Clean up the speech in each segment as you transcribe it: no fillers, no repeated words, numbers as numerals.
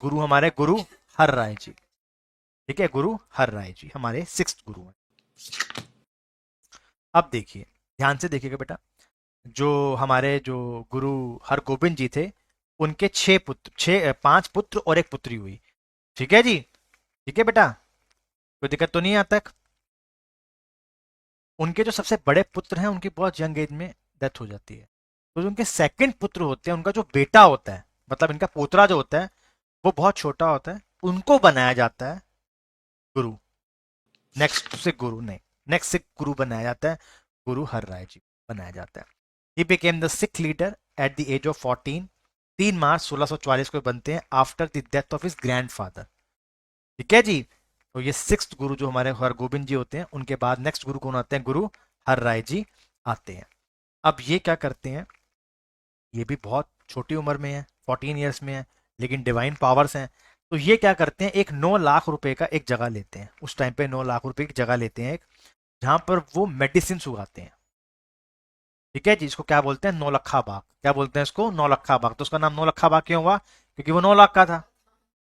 गुरु हमारे गुरु हर राय जी। ठीक है, गुरु हर राय जी हमारे 6th गुरु हैं। अब देखिए, ध्यान से देखिएगा बेटा, जो हमारे जो गुरु हरगोविंद जी थे, उनके 6 पुत्र, 5 पुत्र और एक पुत्री हुई। ठीक है जी, ठीक है बेटा, कोई दिक्कत तो नहीं है यहाँ तक। उनके जो सबसे बड़े पुत्र हैं उनकी बहुत यंग एज में डेथ हो जाती है। तो जो उनके सेकंड पुत्र होते हैं, उनका जो बेटा होता है, मतलब इनका पोतरा जो होता है, वो बहुत छोटा होता है, उनको बनाया जाता है गुरु। नेक्स्ट से गुरु नहीं, नेक्स्ट से गुरु बनाया जाता है, गुरु हर राय जी बनाया जाता है। ही became the Sikh leader at the age of 14। 3 March 1644 को बनते हैं, after the death of his grandfather. ठीक है जी। तो ये 6th गुरु जो हमारे हरगोविंद जी होते हैं, उनके बाद नेक्स्ट गुरु कौन आते हैं? गुरु हर राय जी आते हैं। अब ये क्या करते हैं, ये भी बहुत छोटी उम्र में है, 14 ईयर्स में है, लेकिन डिवाइन पावर्स हैं। तो ये क्या करते हैं, एक 9 लाख रुपए का एक जगह लेते हैं, उस टाइम पे 9 लाख रुपए की जगह लेते हैं एक, जहां पर वो मेडिसिन उगाते हैं। ठीक है जी, इसको क्या बोलते हैं? नौलखा बाग। क्या बोलते हैं इसको? नौलखा बाग। तो उसका नाम नौलखा बाग क्यों हुआ? क्योंकि वो 9 लाख का था,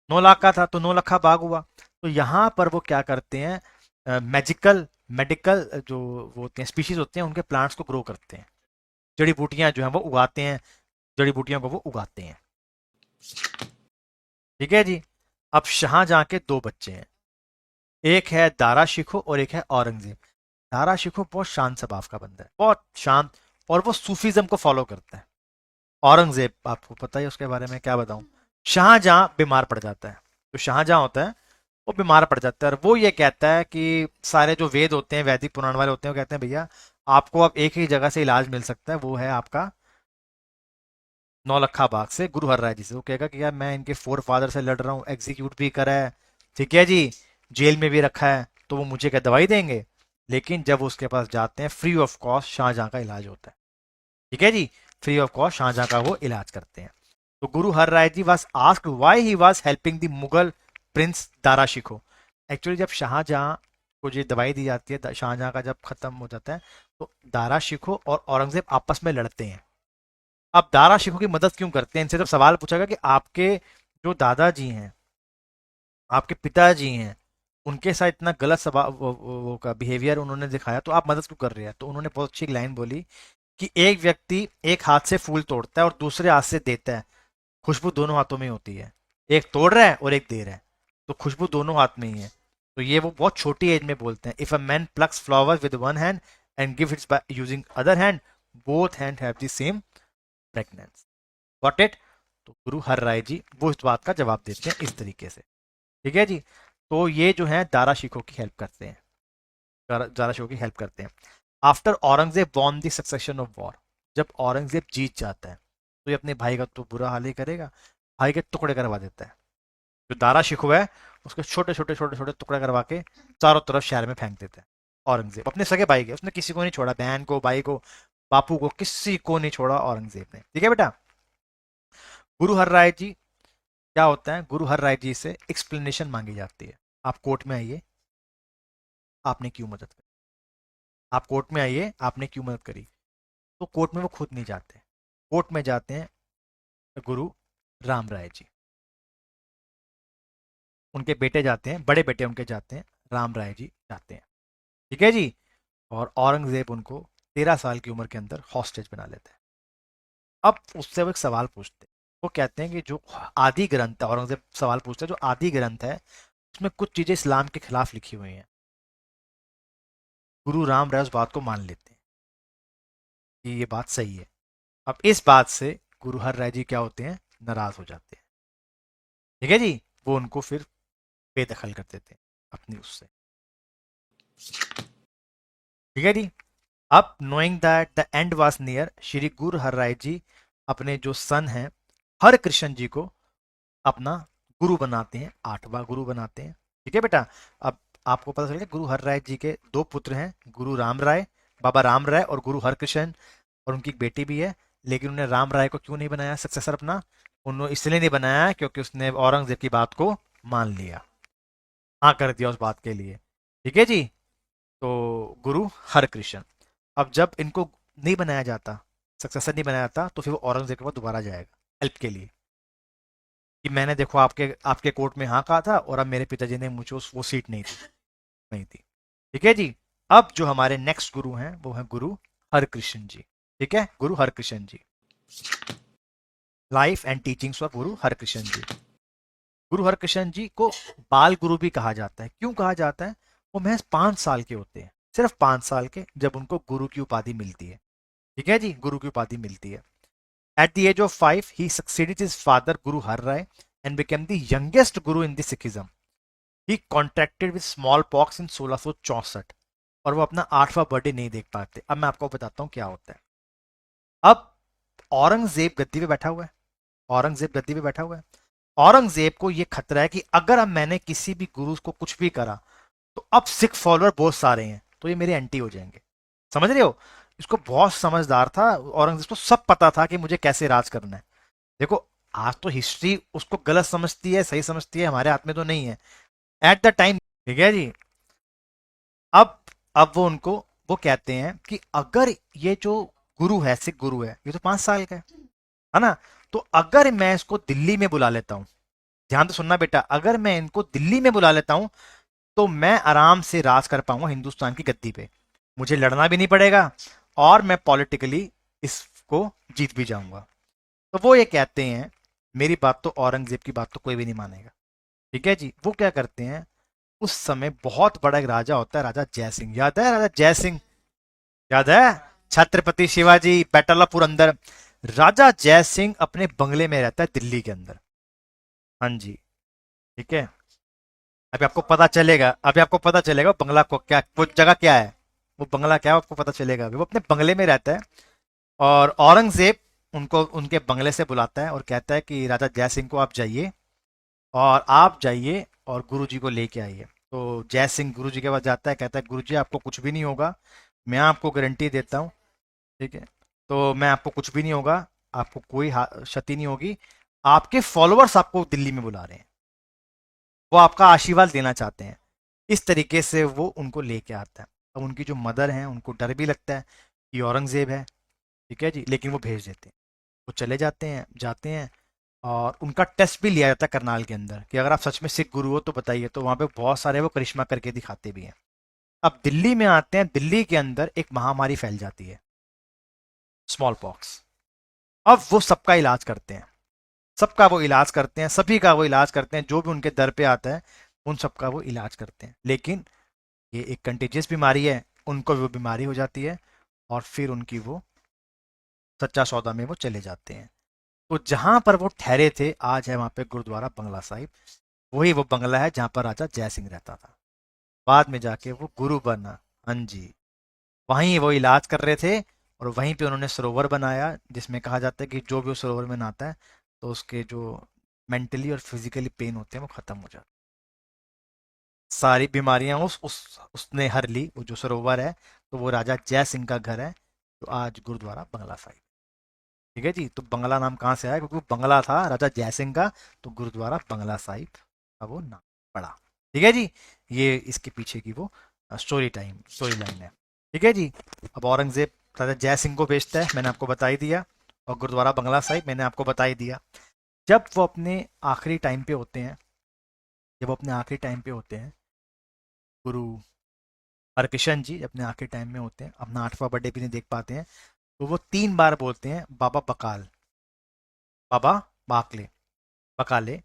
9 लाख का था तो नौलखा बाग हुआ। तो यहाँ पर वो क्या करते हैं, मैजिकल मेडिकल जो वो होते हैं, स्पीशीज होते हैं, उनके प्लांट्स को ग्रो करते हैं, जड़ी बूटियां जो है वो उगाते हैं, जड़ी बूटियों को वो उगाते हैं। ठीक है जी। अब शाहजहां के 2 बच्चे हैं, एक है दारा शिकोह और एक है औरंगजेब। दारा शिकोह बहुत शांत स्वभाव का बंदा है, बहुत शांत, और वो सूफीज्म को फॉलो करता है। औरंगजेब आपको पता है उसके बारे में, क्या बताऊं। शाहजहां बीमार पड़ जाता है, तो शाहजहां होता है वो बीमार पड़ जाता है, और वो ये कहता है कि सारे जो वेद होते हैं, वैदिक पुराण वाले होते हैं, वो कहते हैं भैया आपको अब एक ही जगह से इलाज मिल सकता है, वो है आपका नौलखा बाग से गुरु हर राय जी से। वो कहेगा कि यार मैं इनके 4 फादर से लड़ रहा हूँ, एग्जीक्यूट भी करा है, ठीक है जी, जेल में भी रखा है, तो वो मुझे क्या दवाई देंगे? लेकिन जब वो उसके पास जाते हैं, फ्री ऑफ कॉस्ट शाहजहां का इलाज होता है। ठीक है जी, फ्री ऑफ कॉस्ट शाहजहां का वो इलाज करते हैं। तो Guru Har Rai ji was asked why he was helping the Mughal prince Dara Shikoh. Actually जब शाहजहां को ये दवाई दी जाती है, शाहजहां का जब खत्म हो जाता है, तो दारा शिकोह और औरंगजेब आपस में लड़ते हैं। अब दारा शिकोह की मदद क्यों करते हैं? इनसे जब सवाल पूछा गया कि आपके जो दादाजी हैं, आपके पिताजी हैं, उनके साथ इतना गलत स्वभाव वो का बिहेवियर उन्होंने दिखाया, तो आप मदद क्यों कर रहे हैं? तो उन्होंने बहुत अच्छी लाइन बोली कि एक व्यक्ति एक हाथ से फूल तोड़ता है और दूसरे हाथ से देता है, खुशबू दोनों हाथों में होती है। एक तोड़ रहा है और एक दे रहा है, तो खुशबू दोनों हाथ में ही है। तो ये वो बहुत छोटी एज में बोलते हैं, if a man plucks flower with one hand and give it's by using other hand, both hand have the same fragrance. Got it? तो गुरु हर राय जी वो इस बात का जवाब देते हैं इस तरीके से। ठीक है जी। तो ये जो है दारा शिकोह की हेल्प करते हैं, दारा शिकोह की हेल्प करते हैं। After Aurangzeb won the succession of war, जब औरंगजेब जीत जाता है, तो ये अपने भाई का तो बुरा हाल ही करेगा, भाई के टुकड़े करवा देता है। जो दारा शिकोह है, उसके छोटे छोटे छोटे छोटे टुकड़े करवा के चारों तरफ शहर में फेंक देता है। औरंगजेब अपने सगे भाई के, उसने किसी को नहीं छोड़ा, बहन को, भाई को, बापू को, किसी को नहीं छोड़ा औरंगजेब ने। ठीक है बेटा। गुरु हर राय जी क्या होता है, गुरु हर राय जी से एक्सप्लेनेशन मांगी जाती है। आप कोर्ट में आइए, आपने क्यों मदद करी? आप कोर्ट में आइए, आपने क्यों मदद करी? तो कोर्ट में वो खुद नहीं जाते, कोर्ट में जाते हैं गुरु राम राय जी, उनके बेटे जाते हैं, बड़े बेटे उनके जाते हैं, राम राय जी जाते हैं। ठीक है जी। और औरंगजेब उनको 13 साल की उम्र के अंदर हॉस्टेज बना लेते हैं। अब उससे वो एक सवाल पूछते हैं, वो कहते हैं कि जो आदि ग्रंथ है, औरंगजेब सवाल पूछते हैं, जो आदि ग्रंथ है उसमें कुछ चीजें इस्लाम के खिलाफ लिखी हुई हैं। गुरु राम राय उस बात को मान लेते हैं कि ये बात सही है। अब इस बात से गुरु हर राय जी क्या होते हैं? नाराज हो जाते हैं। ठीक है जी। वो उनको फिर बेदखल कर देते हैं अपनी उससे। ठीक है जी। अब knowing that the end was near, Shri गुरु हर राय जी अपने जो सन हैं हर कृष्ण जी को अपना गुरु बनाते हैं, 8वां गुरु बनाते हैं। ठीक है बेटा। अब आपको पता चल गया गुरु हर राय जी के 2 पुत्र हैं, गुरु राम राय, बाबा राम राय, और गुरु हरकृष्ण, और उनकी एक बेटी भी है। लेकिन उन्हें राम राय को क्यों नहीं बनाया सक्सेसर अपना? उन्होंने इसलिए नहीं बनाया क्योंकि उसने औरंगजेब की बात को मान लिया, हाँ कर दिया उस बात के लिए। ठीक है जी। तो गुरु हरकृष्ण, अब जब इनको नहीं बनाया जाता, सक्सेसर नहीं बनाया जाता, तो फिर वो औरंगजेब के पास दोबारा जाएगा हेल्प के लिए। कि मैंने देखो आपके आपके कोर्ट में हाँ कहा था और अब मेरे पिताजी ने मुझे वो सीट नहीं थी। ठीक है जी। अब जो हमारे नेक्स्ट गुरु हैं वो है गुरु हरकृष्ण जी। ठीक है, गुरु हरकृष्ण जी। लाइफ एंड टीचिंग्स ऑफ गुरु हरकृष्ण जी। गुरु हरकृष्ण जी को बाल गुरु भी कहा जाता है। क्यों कहा जाता है? वो महज 5 साल के होते हैं, सिर्फ 5 साल के, जब उनको गुरु की उपाधि मिलती है। ठीक है जी, गुरु की उपाधि मिलती है। At the age of 5 he succeeded his father Guru Har Rai and became the youngest Guru in the Sikhism. He contracted with smallpox in 1664 और वो अपना 8वां बर्थडे नहीं देख पाते। अब मैं आपको बताता हूँ क्या होता है। अब औरंगजेब गद्दी पे बैठा हुआ है। औरंगजेब गद्दी पे बैठा हुआ है। औरंगजेब को यह खतरा है कि अगर अब मैंने किसी भी गुरु को कुछ भी करा तो अब सिख फॉलोअर बहुत सारे हैं तो ये मेरे एंटी हो जाएंगे। समझ रहे हो? इसको बहुत समझदार था औरंगजेब को, सब पता था कि मुझे कैसे राज करना है। देखो, आज तो हिस्ट्री उसको गलत समझती है, सही समझती है, हमारे हाथ में तो नहीं है एट द टाइम। ठीक है जी। अब अब वो कहते हैं कि अगर ये जो गुरु है, सिख गुरु है, ये तो 5 साल का है ना, तो अगर मैं इसको दिल्ली में बुला लेता हूं, ध्यान तो सुनना बेटा, अगर मैं इनको दिल्ली में बुला लेता हूं तो मैं आराम से राज कर पाऊंगा हिंदुस्तान की गद्दी पे। मुझे लड़ना भी नहीं पड़ेगा और मैं पॉलिटिकली इसको जीत भी जाऊंगा। तो वो ये कहते हैं, मेरी बात तो औरंगजेब की बात तो कोई भी नहीं मानेगा। ठीक है जी। वो क्या करते हैं, उस समय बहुत बड़ा एक राजा होता है, राजा जय सिंह। याद है राजा जय सिंह? याद है? Chhatrapati Shivaji, battle of Purandar. राजा जय सिंह अपने बंगले में रहता है दिल्ली के अंदर। हाँ जी। ठीक है। अभी आपको पता चलेगा बंगला को क्या, वो जगह क्या है, वो बंगला क्या है आपको पता चलेगा। अभी वो अपने बंगले में रहता है और औरंगजेब उनको उनके बंगले से बुलाता है और कहता है कि राजा जय सिंह को आप जाइए और आप जाइए और गुरु जी को लेके आइए। तो जय सिंह गुरु जी के पास जाता है, कहता है गुरु जी आपको कुछ भी नहीं होगा, मैं आपको गारंटी देता हूँ। ठीक है, तो मैं आपको कुछ भी नहीं होगा, आपको कोई क्षति नहीं होगी। आपके फॉलोअर्स आपको दिल्ली में बुला रहे हैं, वो आपका आशीर्वाद लेना चाहते हैं। इस तरीके से वो उनको लेके आता है। अब उनकी जो मदर है उनको डर भी लगता है कि औरंगजेब है। ठीक है जी, लेकिन वो भेज देते हैं। वो चले जाते हैं और उनका टेस्ट भी लिया जाता है करनाल के अंदर कि अगर आप सच में सिख गुरु हो तो बताइए। तो वहां पे बहुत सारे वो करिश्मा करके दिखाते भी हैं। अब दिल्ली में आते हैं, दिल्ली के अंदर एक महामारी फैल जाती है, स्मॉल पॉक्स। अब वो सबका इलाज करते हैं, सबका वो इलाज करते हैं, सभी का वो इलाज करते हैं, जो भी उनके दर पे आता है उन सबका वो इलाज करते हैं। लेकिन ये एक कंटेजियस बीमारी है, उनको वो बीमारी हो जाती है और फिर उनकी वो सच्चा सौदा में वो चले जाते हैं। तो जहां पर वो ठहरे थे आज है वहां पे गुरुद्वारा बंगला साहिब। वही वो बंगला है जहां पर राजा जय सिंह रहता था, बाद में जाके वो गुरु बना। हाँ जी, वहीं वो इलाज कर रहे थे और वहीं पे उन्होंने सरोवर बनाया जिसमें कहा जाता है कि जो भी उस सरोवर में नहाता है तो उसके जो मेंटली और फिजिकली पेन होते हैं वो खत्म हो जाते हैं। सारी बीमारियां उसने हर ली, वो जो सरोवर है। तो वो राजा जय सिंह का घर है तो आज गुरुद्वारा बंगला साहिब। ठीक है जी। तो बंगला नाम कहाँ से आया? क्योंकि वो बंगला था राजा जय सिंह का, तो गुरुद्वारा बंगला साहिब का वो नाम पड़ा। ठीक है जी। ये इसके पीछे की वो स्टोरी लाइन है। ठीक है जी। अब औरंगजेब राजा जय सिंह को भेजता है, मैंने आपको बता ही दिया, और गुरुद्वारा बंगला साहिब मैंने आपको बता ही दिया। जब वो अपने आखिरी टाइम पे होते हैं, जब वो अपने आखिरी टाइम पे होते हैं, गुरु हरकिशन जी अपने आखिरी टाइम में होते हैं, अपना 8वां बर्थडे भी नहीं देख पाते हैं, तो वो 3 बार बोलते हैं बाबा बकाल, बाबा बाकले, बकाले।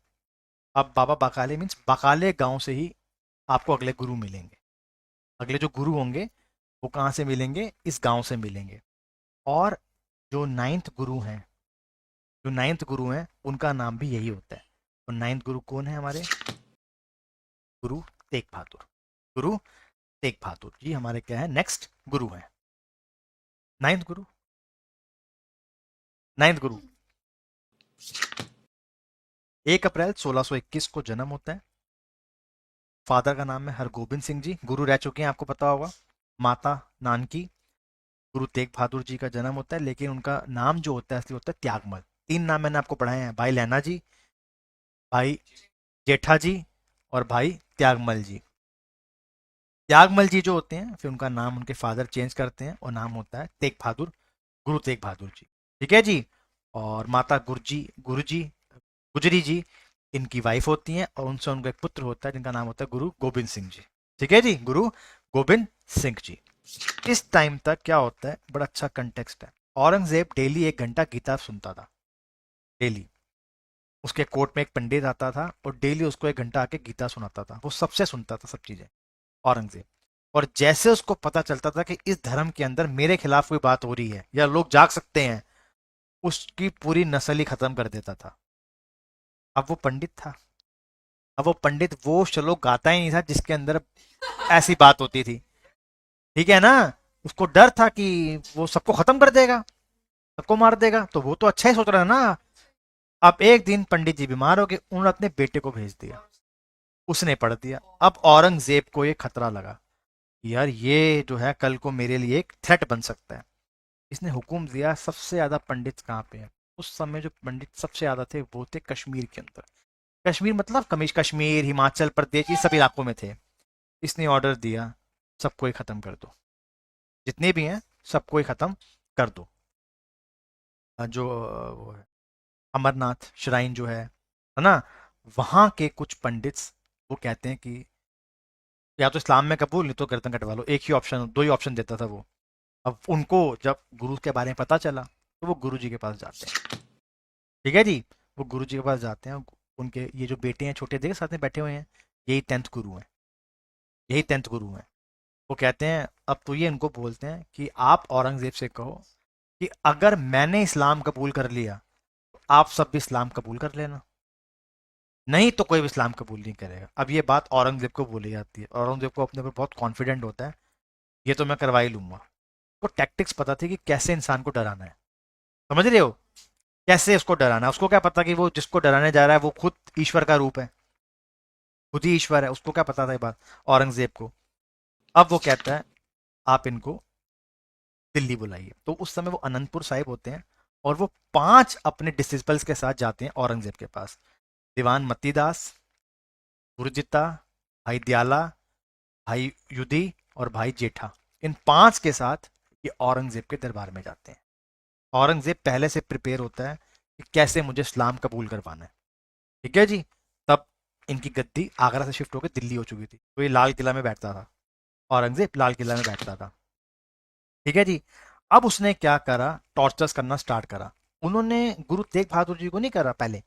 अब बाबा बकाले मीन्स बकाले गांव से ही आपको अगले गुरु मिलेंगे। अगले जो गुरु होंगे वो कहाँ से मिलेंगे? इस गांव से मिलेंगे। और जो नाइन्थ गुरु हैं, जो नाइन्थ गुरु हैं उनका नाम भी यही होता है। और नाइन्थ गुरु कौन है हमारे? गुरु तेग बहादुर। गुरु तेग बहादुर जी हमारे क्या है? नेक्स्ट गुरु हैं। नाइन्थ गुरु, नाइन्थ गुरु 1 अप्रैल 1621 को जन्म होता है। फादर का नाम है हरगोबिंद सिंह जी, गुरु रह चुके हैं आपको पता होगा। माता नानकी। गुरु तेग बहादुर जी का जन्म होता है, लेकिन उनका नाम जो होता है असली होता है त्यागमल। 3 नाम मैंने आपको पढ़ाए हैं, भाई लैना जी, भाई जेठा जी और भाई त्यागमल जी। त्यागमल जी जो होते हैं फिर उनका नाम उनके फादर चेंज करते हैं और नाम होता है तेग बहादुर, गुरु तेग बहादुर जी। ठीक है जी। और माता गुरजी गुरु जी गुजरी जी, इनकी वाइफ होती हैं और उनसे उनका एक पुत्र होता है जिनका नाम होता है गुरु गोबिंद सिंह जी। ठीक है जी, गुरु गोबिंद सिंह जी। इस टाइम तक क्या होता है, बड़ा अच्छा कंटेक्स्ट है। औरंगजेब डेली 1 घंटा गीता सुनता था, डेली। उसके कोर्ट में एक पंडित आता था और डेली उसको 1 घंटा आके गीता सुनाता था, वो सबसे सुनता था सब चीजें, औरंगजेब। और जैसे उसको पता चलता था कि इस धर्म के अंदर मेरे खिलाफ कोई बात हो रही है या लोग जाग सकते हैं, उसकी पूरी नस्ल ही खत्म कर देता था। अब वो पंडित था, अब वो पंडित वो श्लोक गाता ही नहीं था जिसके अंदर ऐसी बात होती थी। ठीक है ना, उसको डर था कि वो सबको खत्म कर देगा, सबको मार देगा, तो वो तो अच्छा ही सोच रहा है ना। अब एक दिन पंडित जी बीमार हो गए, उन्होंने अपने बेटे को भेज दिया, उसने पढ़ दिया। अब औरंगजेब को ये खतरा लगा, यार ये जो है कल को मेरे लिए एक थ्रेट बन सकता है। इसने हुक्म दिया, सबसे ज्यादा पंडित कहाँ पे हैं उस समय, जो पंडित सबसे ज्यादा थे वो थे कश्मीर के अंदर। कश्मीर मतलब कश्मीर, हिमाचल प्रदेश, ये सब इलाकों में थे। इसने ऑर्डर दिया, सबको ही खत्म कर दो, जितने भी हैं सबको ही खत्म कर दो। जो वो है अमरनाथ श्राइन जो है ना, वहां के कुछ पंडित्स वो कहते हैं कि या तो इस्लाम में कबूल, नहीं तो गर्दन कटवा लो, एक ही ऑप्शन, दो ही ऑप्शन देता था वो। अब उनको जब गुरु के बारे में पता चला तो वो गुरु जी के पास जाते हैं। ठीक है जी, वो गुरु जी के पास जाते हैं। उनके ये जो बेटे हैं छोटे, देखे साथ में बैठे हुए हैं, यही 10th गुरु हैं, यही 10th गुरु हैं। वो कहते हैं, अब तो ये इनको बोलते हैं कि आप औरंगजेब से कहो कि अगर मैंने इस्लाम कबूल कर लिया तो आप सब भी इस्लाम कबूल कर लेना, नहीं तो कोई भी इस्लाम कबूल नहीं करेगा। अब ये बात औरंगजेब को बोली जाती है, औरंगजेब को अपने ऊपर बहुत कॉन्फिडेंट होता है, ये तो मैं करवा ही लूंगा। को टैक्टिक्स पता थी कि कैसे इंसान को डराना है, समझ रहे हो, कैसे उसको डराना है। उसको क्या पता कि वो जिसको डराने जा रहा है वो खुद ईश्वर का रूप है, खुद ही ईश्वर है, उसको क्या पता था ये बात औरंगजेब को। अब वो कहता है आप इनको दिल्ली बुलाइए। तो उस समय वो अनंतपुर साहिब होते हैं और वो 5 अपने डिसिपल्स के साथ जाते हैं औरंगजेब के पास। दीवान मतीदास, गुरजिता, भाई दयाला, भाई युधि और भाई जेठा, इन 5 के साथ ये औरंगजेब के दरबार में जाते हैं। औरंगजेब पहले से प्रिपेयर होता है कि कैसे मुझे इस्लाम कबूल करवाना है। ठीक है जी, तब इनकी गद्दी आगरा से शिफ्ट होकर दिल्ली हो चुकी थी, तो ये लाल किला में बैठता था, औरंगजेब लाल किला में बैठता था। ठीक है जी, अब उसने क्या करा, टॉर्चर्स करना स्टार्ट करा। उन्होंने गुरु तेग बहादुर जी को नहीं करा पहले,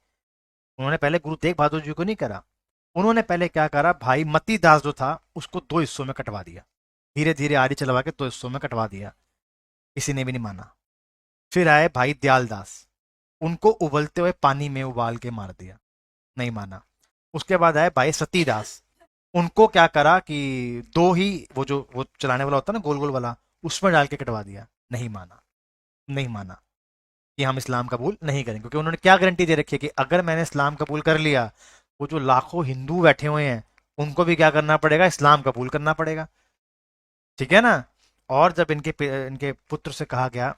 उन्होंने पहले गुरु तेग बहादुर जी को नहीं करा। उन्होंने पहले क्या करा, भाई मती दास जो था उसको 2 हिस्सों में कटवा दिया, धीरे धीरे आड़ी चलवा के 2 हिस्सों में कटवा दिया, किसी ने भी नहीं माना। फिर आए भाई दयाल दास, उनको उबलते हुए पानी में उबाल के मार दिया, नहीं माना। उसके बाद आए भाई सतीदास, उनको क्या करा कि दो ही वो जो वो चलाने वाला होता है ना गोल गोल वाला, उसमें डाल के कटवा दिया, नहीं माना, नहीं माना कि हम इस्लाम कबूल नहीं करेंगे, क्योंकि उन्होंने क्या गारंटी दे रखी है कि अगर मैंने इस्लाम कबूल कर लिया, वो जो लाखों हिंदू बैठे हुए हैं उनको भी क्या करना पड़ेगा, इस्लाम कबूल करना पड़ेगा। ठीक है ना। और जब इनके पुत्र से कहा गया,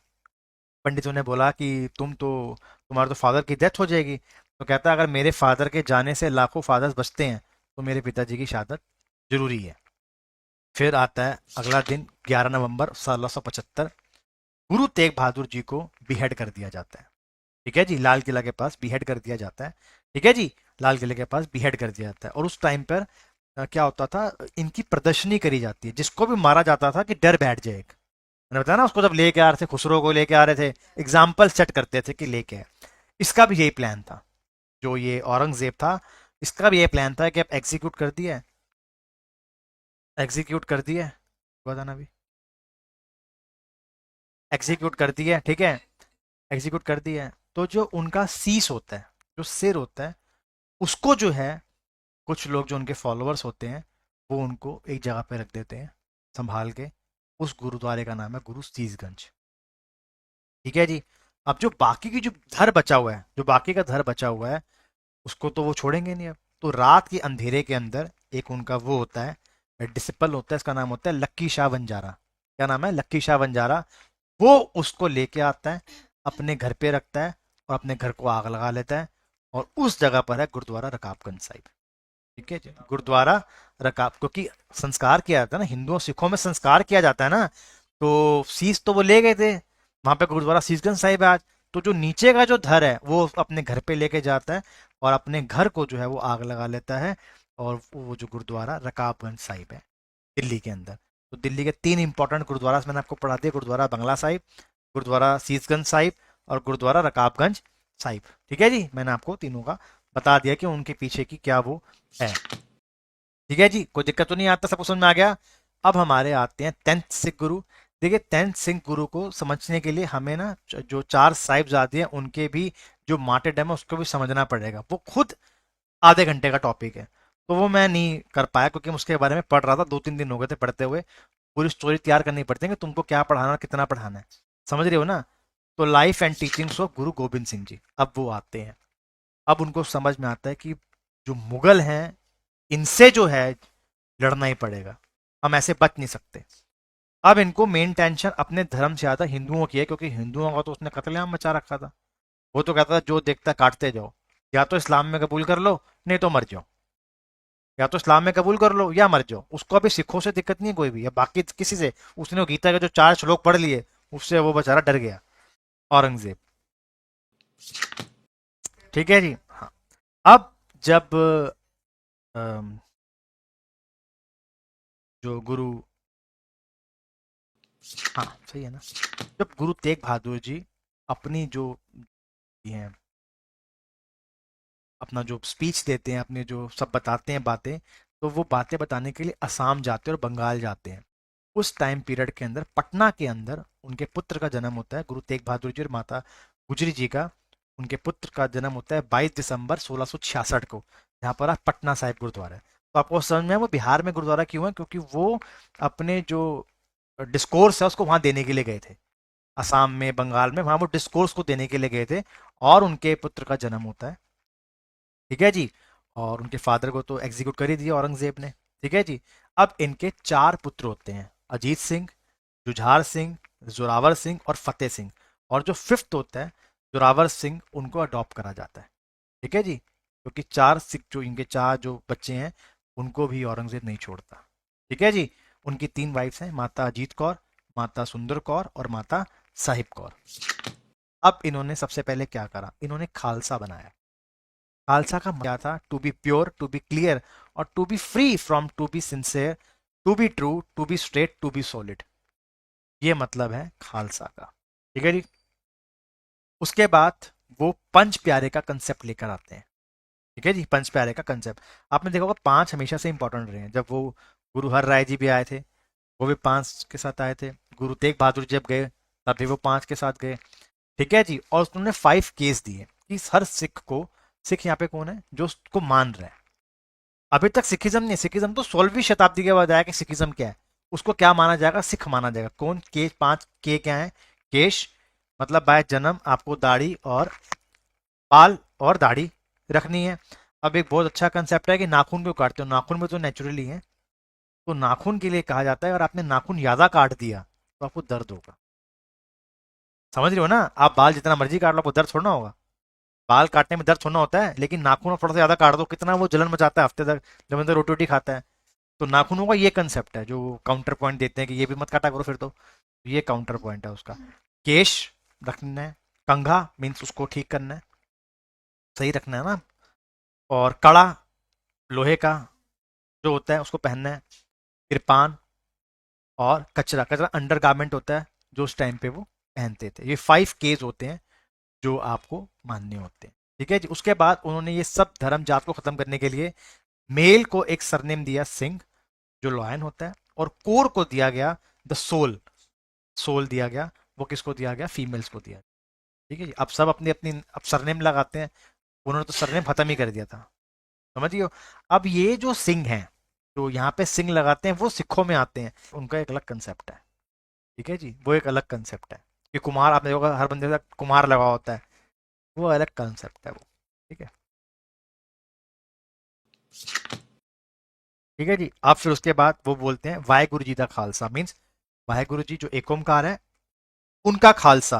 पंडितों ने बोला कि तुम्हारे तो फादर की डेथ हो जाएगी, तो कहता है अगर मेरे फादर के जाने से लाखों फादर्स बचते हैं तो मेरे पिताजी की शहादत जरूरी है। फिर आता है अगला दिन 11 नवंबर 1675, गुरु तेग बहादुर जी को बिहेड कर दिया जाता है। ठीक है जी, लाल किला के पास बिहेड कर दिया जाता है। ठीक है जी, लाल किले के पास बिहेड कर दिया जाता है। और उस टाइम पर क्या होता था, इनकी प्रदर्शनी करी जाती है, जिसको भी मारा जाता था कि डर बैठ जाए। मैंने बताया ना, उसको जब लेके आ रहे थे, खुसरो को लेके आ रहे थे, एग्जाम्पल सेट करते थे कि लेके आए। इसका भी यही प्लान था, जो ये औरंगजेब था, इसका भी यही प्लान था कि अब एग्जीक्यूट कर दिया, एग्जीक्यूट कर दिया, बताना भी, एग्जीक्यूट कर दिया। ठीक है, एग्जीक्यूट कर दिया है, तो जो उनका सीस होता है, जो सिर होता है, उसको जो है कुछ लोग जो उनके फॉलोअर्स होते हैं वो उनको एक जगह पे रख देते हैं संभाल के। उस गुरुद्वारे का नाम है गुरु सीसगंज। ठीक है जी, अब जो बाकी की जो धर बचा हुआ है, जो बाकी का धर बचा हुआ है, उसको तो वो छोड़ेंगे नहीं अब। तो रात के अंधेरे के अंदर एक उनका वो होता है, डिसिपल होता है, इसका नाम होता है लक्की शाह बंजारा। क्या नाम है, लक्की शाह बंजारा। वो उसको लेके आता है, अपने घर पे रखता है और अपने घर को आग लगा लेता है। और उस जगह पर है गुरुद्वारा रकाबगंज साहिब। ठीक है जी, गुरुद्वारा रकाब, क्योंकि संस्कार किया जाता है ना, हिंदुओं सिखों में संस्कार किया जाता है ना, तो शीश तो वो ले गए थे, वहां पे गुरुद्वारा शीशगंज साहिब है आज। तो जो नीचे का जो धर है वो अपने घर पे लेके जाता है, और अपने घर को जो है वो आग लगा लेता है। और वो जो गुरुद्वारा रकाबगंज साहिब है दिल्ली के अंदर। तो दिल्ली के 3 इंपॉर्टेंट गुरुद्वारा मैंने आपको पढ़ा दिया, गुरुद्वारा बंगला साहिब, गुरुद्वारा सीसगंज साहिब और गुरुद्वारा रकाबगंज साहिब। ठीक है जी, मैंने आपको तीनों का बता दिया कि उनके पीछे की क्या वो है। ठीक है जी, कोई दिक्कत तो नहीं आता, सबको समझ में आ गया। अब हमारे आते हैं 10th सिख गुरु। देखिए 10th सिख गुरु को समझने के लिए हमें ना जो 4 साहिबजादे हैं उनके भी जो मार्टेरडम है उसको भी समझना पड़ेगा। वो खुद आधे घंटे का टॉपिक है, तो वो मैं नहीं कर पाया क्योंकि मैं उसके बारे में पढ़ रहा था, 2-3 दिन हो गए थे पढ़ते हुए। पूरी स्टोरी तैयार करनी पड़ती है कि तुमको क्या पढ़ाना और कितना पढ़ाना है, समझ रहे हो ना। तो लाइफ एंड टीचिंग्स ऑफ गुरु गोविंद सिंह जी, अब वो आते हैं। अब उनको समझ में आता है कि जो मुगल हैं इनसे जो है लड़ना ही पड़ेगा, हम ऐसे बच नहीं सकते। अब इनको मेन टेंशन अपने धर्म से ज्यादा हिंदुओं की है, क्योंकि हिंदुओं का तो उसने कत्लेआम मचा रखा था। वो तो कहता था जो देखता काटते जाओ, या तो इस्लाम में कबूल कर लो नहीं तो मर जाओ, या तो इस्लाम में कबूल कर लो या मर जाओ। उसको अभी सिखों से दिक्कत नहीं है कोई भी, या बाकी किसी से। उसने वो गीता के जो 4 श्लोक पढ़ लिए उससे वो बेचारा डर गया, औरंगजेब। ठीक है जी, हाँ। अब जब अम, जो गुरु, हाँ सही है ना, जब गुरु तेग बहादुर जी अपनी जो ये हैं, अपना जो स्पीच देते हैं, अपने जो सब बताते हैं बातें, तो वो बातें बताने के लिए असम जाते हैं और बंगाल जाते हैं। उस टाइम पीरियड के अंदर पटना के अंदर उनके पुत्र का जन्म होता है, गुरु तेग बहादुर जी और माता गुजरी जी का। उनके पुत्र का जन्म होता है 22 दिसंबर 1666 को, जहाँ पर आज पटना साहिब गुरुद्वारा है। तो आपको समझ में है वो बिहार में गुरुद्वारा क्यों है, क्योंकि वो अपने जो डिस्कोर्स है उसको वहां देने के लिए गए थे। असम में, बंगाल में, वहां वो डिस्कोर्स को देने के लिए गए थे। और उनके पुत्र का जन्म होता है। ठीक है जी। और उनके फादर को तो एग्जीक्यूट कर ही दिया औरंगजेब ने। ठीक है जी। अब इनके 4 पुत्र होते हैं, अजीत सिंह, जुझार सिंह, जोरावर सिंह और फतेह सिंह। और जो 5th होता है जोरावर सिंह, उनको अडॉप्ट करा जाता है। ठीक है जी, क्योंकि 4 सिख जो इनके 4 जो बच्चे हैं उनको भी औरंगजेब नहीं छोड़ता। ठीक है जी। उनकी 3 वाइफ्स हैं, माता अजीत कौर, माता सुंदर कौर और माता साहिब कौर। अब इन्होंने सबसे पहले क्या करा, इन्होंने खालसा बनाया। खालसा का क्या था, to be pure, to be clear और to be free from, to be sincere, to be true, to be straight, to be solid. ये मतलब है खालसा का। ठीक है जी। उसके बाद वो पंच प्यारे का कंसेप्ट लेकर आते हैं। ठीक है जी, पंच प्यारे का कंसेप्ट आपने देखा होगा, 5 हमेशा से इंपॉर्टेंट रहे हैं। जब वो गुरु हर राय जी भी आए थे वो भी 5 के साथ आए थे। गुरु तेग बहादुर जब गए तब भी वो 5 के साथ गए। ठीक है जी। और उन्होंने 5 केस दिए कि हर सिख को, सिख यहाँ पे कौन है जो उसको मान रहा है। अभी तक सिखिज्म नहीं, सिखिज्म तो 16वीं शताब्दी के बाद आया कि सिखिज्म क्या है। उसको क्या माना जाएगा, सिख माना जाएगा। कौन के 5 के क्या है, केश मतलब बाय जन्म आपको दाढ़ी और बाल और दाढ़ी रखनी है। अब एक बहुत अच्छा कंसेप्ट है कि नाखून क्यों काटते हो, नाखून में तो नेचुरली है। तो नाखून के लिए कहा जाता है और आपने नाखून ज्यादा काट दिया तो आपको दर्द होगा। समझ रहे हो ना, आप बाल जितना मर्जी काट लो आपको दर्द छोड़ना होगा। बाल काटने में दर्द छोड़ना होता है, लेकिन नाखून आप थोड़ा सा ज्यादा काट दो कितना वो जलन मचाता है हफ्ते तक, जब अंदर रोटी रोटी खाता है। तो नाखूनों का ये कंसेप्ट है जो काउंटर पॉइंट देते हैं कि ये भी मत काटा करो फिर तो। ये काउंटर पॉइंट है उसका। केश रखना है, कंघा मीन्स उसको ठीक करना है, सही रखना है ना। और कड़ा लोहे का जो होता है उसको पहनना है। कृपान और कचरा, कचरा अंडर गारमेंट होता है जो उस टाइम पे वो पहनते थे। ये 5 केज होते हैं जो आपको मानने होते हैं। ठीक है जी। उसके बाद उन्होंने ये सब धर्म जात को खत्म करने के लिए मेल को एक सरनेम दिया सिंह, जो लॉयन होता है। और कोर को दिया गया द सोल, सोल दिया गया। वो किसको दिया गया, फीमेल्स को दिया। ठीक है जी। अब सब अपनी अपनी अब सरनेम लगाते हैं, उन्होंने तो सरनेम खत्म ही कर दिया था, समझिए। अब ये जो सिंह हैं, जो यहाँ पे सिंह लगाते हैं वो सिखों में आते हैं, उनका एक अलग कंसेप्ट है। ठीक है जी, वो एक अलग कंसेप्ट है कि कुमार, आपने देखा हर बंदे का कुमार लगा होता है, वो अलग कंसेप्ट है वो। ठीक है। ठीक है जी। अब फिर उसके बाद वो बोलते हैं वाहेगुरु जी का खालसा, मीन्स वाहेगुरु जी जो एक ओमकार है उनका खालसा,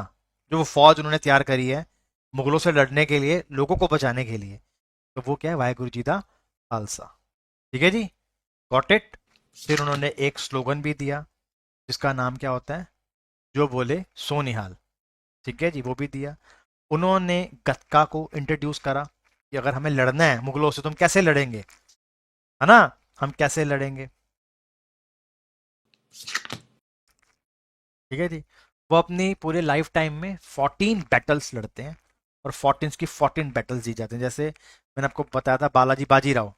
जो वो फौज उन्होंने तैयार करी है मुगलों से लड़ने के लिए, लोगों को बचाने के लिए। तो वो क्या है, वाहेगुरु जी का खालसा। ठीक है जी, गॉट इट। फिर उन्होंने एक स्लोगन भी दिया जिसका नाम क्या होता है, जो बोले सो निहाल। ठीक है जी, वो भी दिया। उन्होंने गतका को इंट्रोड्यूस करा। कि अगर हमें लड़ना है मुगलों से तो हम कैसे लड़ेंगे, है ना, हम कैसे लड़ेंगे। ठीक है जी। वो अपनी पूरे लाइफ टाइम में 14 बैटल्स लड़ते हैं, और 14 की 14 बैटल्स जीत जाते हैं। जैसे मैंने आपको बताया था बालाजी बाजीराव,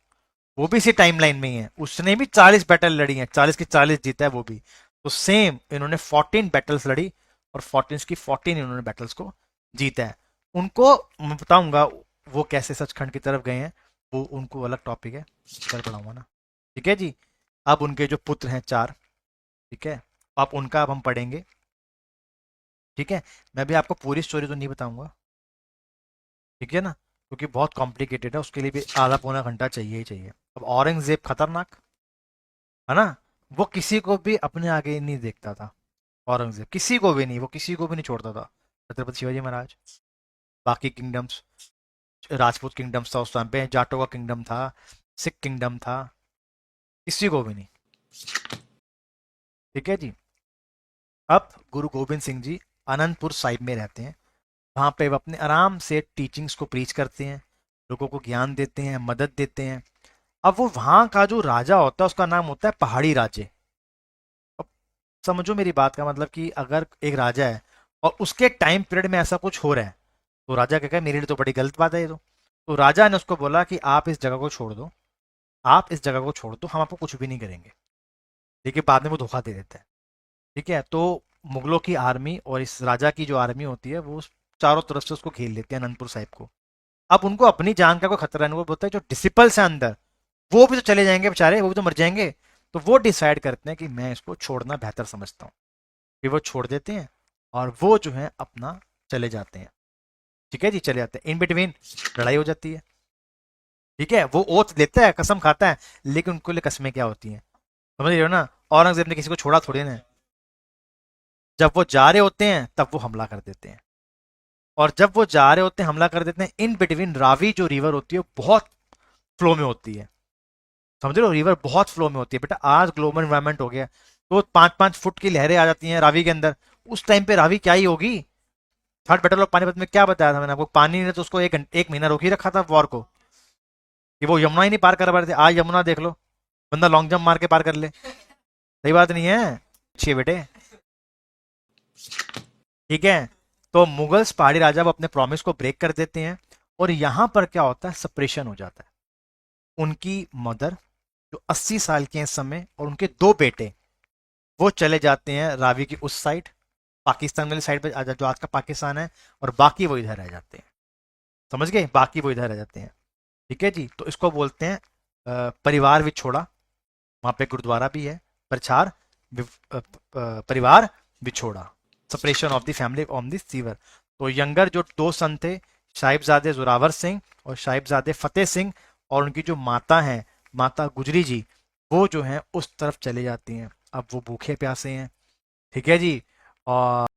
वो भी इसी टाइमलाइन में ही है, उसने भी 40 बैटल लड़ी हैं, 40 की 40 जीता है वो भी। तो सेम इन्होंने 14 बैटल्स लड़ी, और 14 की 14 इन्होंने बैटल्स को जीता है। उनको मैं बताऊंगा वो कैसे सचखंड की तरफ गए हैं, वो उनको अलग टॉपिक है, कल पढ़ाऊंगा ना। ठीक है जी। अब उनके जो पुत्र हैं चार, ठीक है, अब उनका अब हम पढ़ेंगे। ठीक है। मैं भी आपको पूरी स्टोरी तो नहीं बताऊंगा, ठीक है ना, क्योंकि बहुत कॉम्प्लिकेटेड है, उसके लिए भी आधा पौना घंटा चाहिए ही चाहिए। अब औरंगजेब खतरनाक, है ना, वो किसी को भी अपने आगे नहीं देखता था। औरंगजेब किसी को भी नहीं, वो किसी को भी नहीं छोड़ता था। छत्रपति शिवाजी महाराज, बाकी किंगडम्स, राजपूत किंगडम्स था उस टाइम पे, जाटो का किंगडम था, सिख किंगडम था, किसी को भी नहीं। ठीक है जी। अब गुरु गोविंद सिंह जी अनंतपुर साहिब में रहते हैं। वहां पे वो अपने आराम से टीचिंग्स को प्रीच करते हैं, लोगों को ज्ञान देते हैं, मदद देते हैं। अब वो वहां का जो राजा होता है उसका नाम होता है पहाड़ी राजे। अब समझो मेरी बात का मतलब कि अगर एक राजा है और उसके टाइम पीरियड में ऐसा कुछ हो रहा है, तो राजा क्या कहे मेरे लिए तो बड़ी गलत बात है ये तो राजा ने उसको बोला कि आप इस जगह को छोड़ दो, आप इस जगह को छोड़ दो, हम आपको कुछ भी नहीं करेंगे। देखिए बाद में वो धोखा दे देता है। ठीक है। तो मुगलों की आर्मी और इस राजा की जो आर्मी होती है वो चारों तरफ से उसको घेर लेते हैं अनंतपुर साहिब को। अब उनको अपनी जान का कोई खतरा नहीं, वो बोलता है जो डिसिपल्स है अंदर वो भी तो चले जाएंगे बेचारे, वो भी तो मर जाएंगे। तो वो डिसाइड करते हैं कि मैं इसको छोड़ना बेहतर समझता हूँ। फिर वो छोड़ देते हैं, और वो जो है अपना चले जाते हैं। ठीक है जी, चले जाते हैं। इन बिटवीन लड़ाई हो जाती है। ठीक है। वो ओथ लेता है, कसम खाता है, लेकिन उनको लिए कसमें क्या होती हैं, समझ रहे हो ना। औरंगजेब ने किसी को छोड़ा थोड़ी ना। जब वो जा रहे होते हैं तब वो हमला कर देते हैं, और जब वो जा रहे होते हैं हमला कर देते हैं। इन बिटवीन रावी जो रिवर होती है वो बहुत फ्लो में होती है, समझ रहे हो, रिवर बहुत फ्लो में होती है बेटा। आज ग्लोबल एनवायरमेंट हो गया, तो 5-5 फुट की लहरें आ जाती हैं रावी के अंदर। उस टाइम पे रावी क्या ही होगी। थर्ड बैटल ऑफ पानीपत में क्या बताया था मैंने आपको, पानी ने तो उसको एक महीना रोक ही रखा था वॉर को, कि वो यमुना ही नहीं पार कर पा रहे थे। आज यमुना देख लो, बंदा लॉन्ग जंप मार के पार कर ले। सही बात नहीं है, अच्छी है बेटे। ठीक है। तो मुगल्स पहाड़ी राजा वो अपने प्रॉमिस को ब्रेक कर देते हैं, और यहां पर क्या होता है, सेपरेशन हो जाता है। उनकी मदर जो 80 साल के हैं इस समय, और उनके दो बेटे, वो चले जाते हैं रावी की उस साइड, पाकिस्तान वाली साइड पर, जो आज का पाकिस्तान है, और बाकी वो इधर रह जाते हैं। समझ गए, बाकी वो इधर रह जाते हैं। ठीक है जी। तो इसको बोलते हैं परिवार विछोड़ा। वहां पे गुरुद्वारा भी है, प्रचार परिवार विछोड़ा, separation of the family on the sewer. तो यंगर जो दो सन थे, साहिबजादे जोरावर सिंह और साहिबजादे फतेह सिंह, और उनकी जो माता है, माता गुजरी जी, वो जो है उस तरफ चले जाती हैं। अब वो भूखे प्यासे हैं। ठीक है जी। और